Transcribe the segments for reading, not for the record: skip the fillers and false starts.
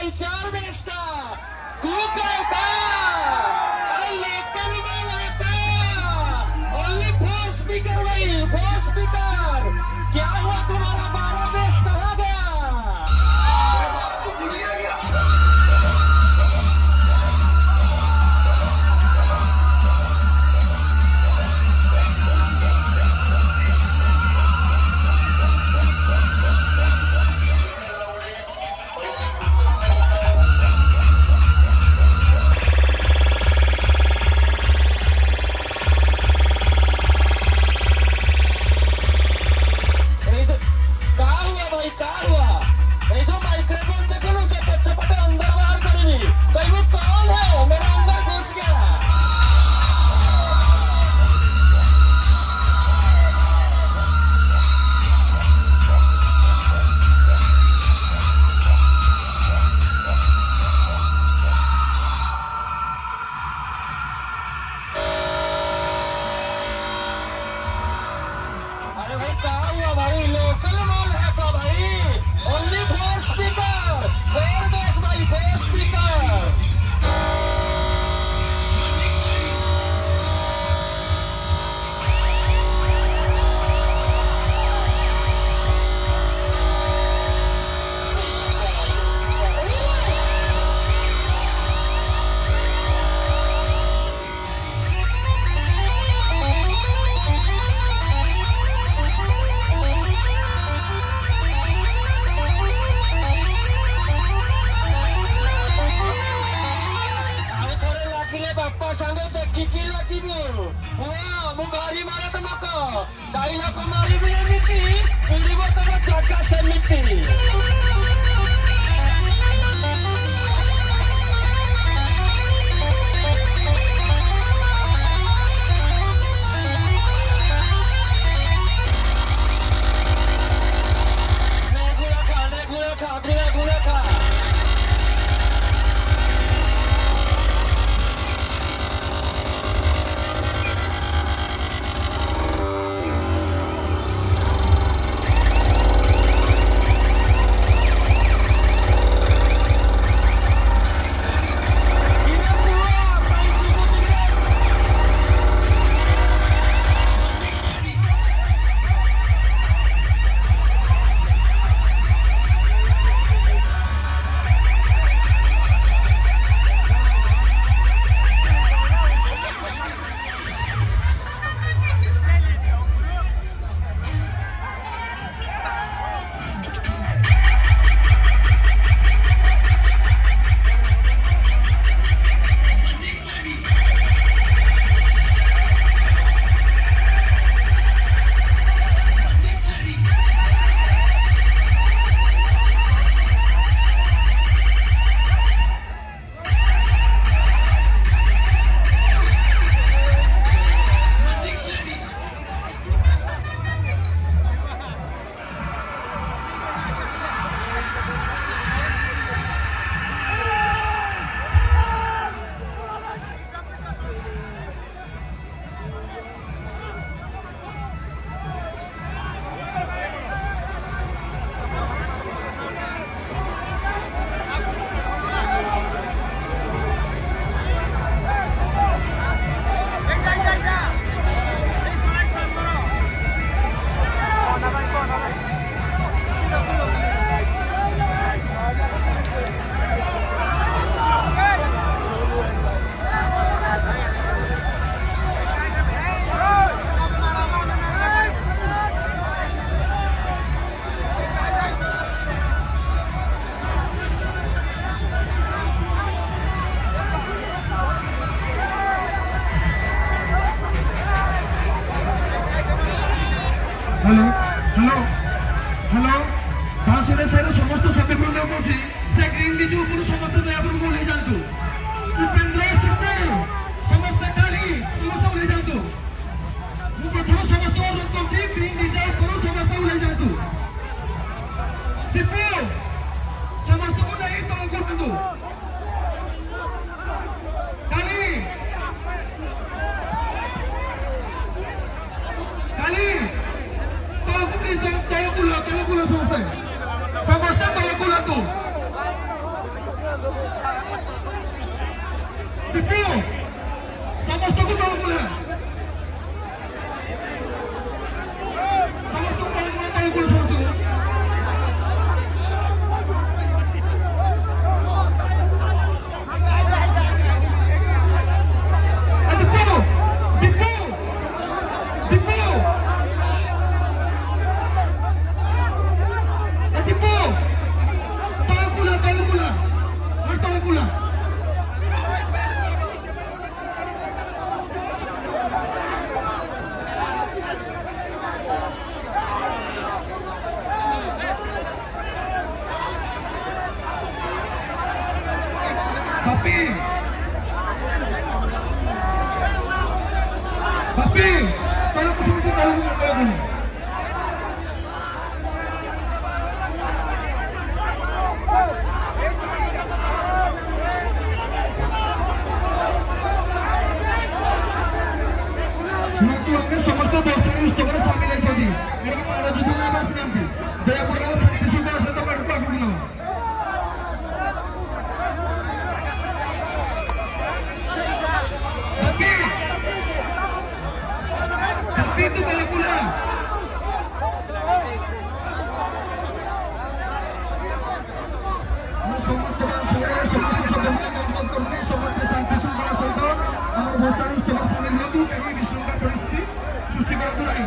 भाई 4 बेस का कुकर का अरे लोकल में आता ओनली 4 स्पीकर भाई 4 स्पीकर क्या हुआ तुम्हारा 12 बेस कहाँ गया आपको भूलिया गया हेलो हेलो हेलो भाषण सारे समस्त सभ्यवृंद कौन से ग्रीन डीजी ऊपर समस्त दयापुर को ले जातु उपेंद्र सिंह समस्त काली समस्त ले जातु मु प्रथम समस्त अनुरोध करछि ग्रीन डीजी ऊपर समस्त ले जातु सिपो समस्त को नहीं तो करतु काली काली तलकुल समस्त समस्त तलकुल ସିପୁ ସମସ୍ତଙ୍କୁ ତଳକୁ ଓହ୍ଲା ସମସ୍ତଙ୍କୁ ତଳକୁ ଓହ୍ଲା ସମସ୍ତଙ୍କୁ Papi, kalau aku seperti kalau ଶୁଣନ୍ତୁ ଆମେ ସମସ୍ତେ ଦର୍ଶନୀ ଉତ୍ସବରେ ସାମିଲ ହେଇଛନ୍ତି ଏଠିକି ମାଡ଼ ଯୁଦ୍ଧ କରିବାକୁ ଆସିନାହାନ୍ତି ଦୟାକରି ଶାନ୍ତି ଶୃଙ୍ଖଳା ସହିତ ମାଡ଼କୁ ଆଗକୁ ନେବ Itu kalau pula ସମସ୍ତ ସଦସ୍ୟ ଅନୁରୋଧ କରୁଛି ସମସ୍ତେ ଶାନ୍ତି ଶୃଙ୍ଖଳା ସହିତ ଆମର ଭସାଣୀ ଉତ୍ସବରେ ସାମିଲ ହୁଅନ୍ତୁ କେହି ବିଶୃଙ୍ଖଳା ପରିସ୍ଥିତି ସୃଷ୍ଟି କରନ୍ତୁ ନାହିଁ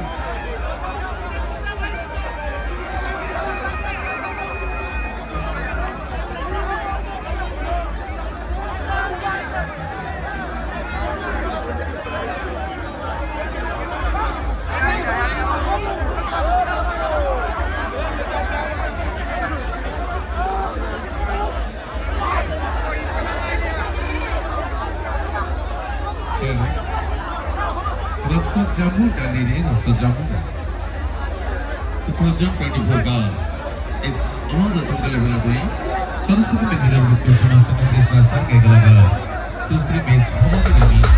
रसजामु डालीरे रसजामु 2024 का इस आवाज दंगल बेला हुई सरस्वती में जिला मुख्य समाज के कलाकार सुश्री में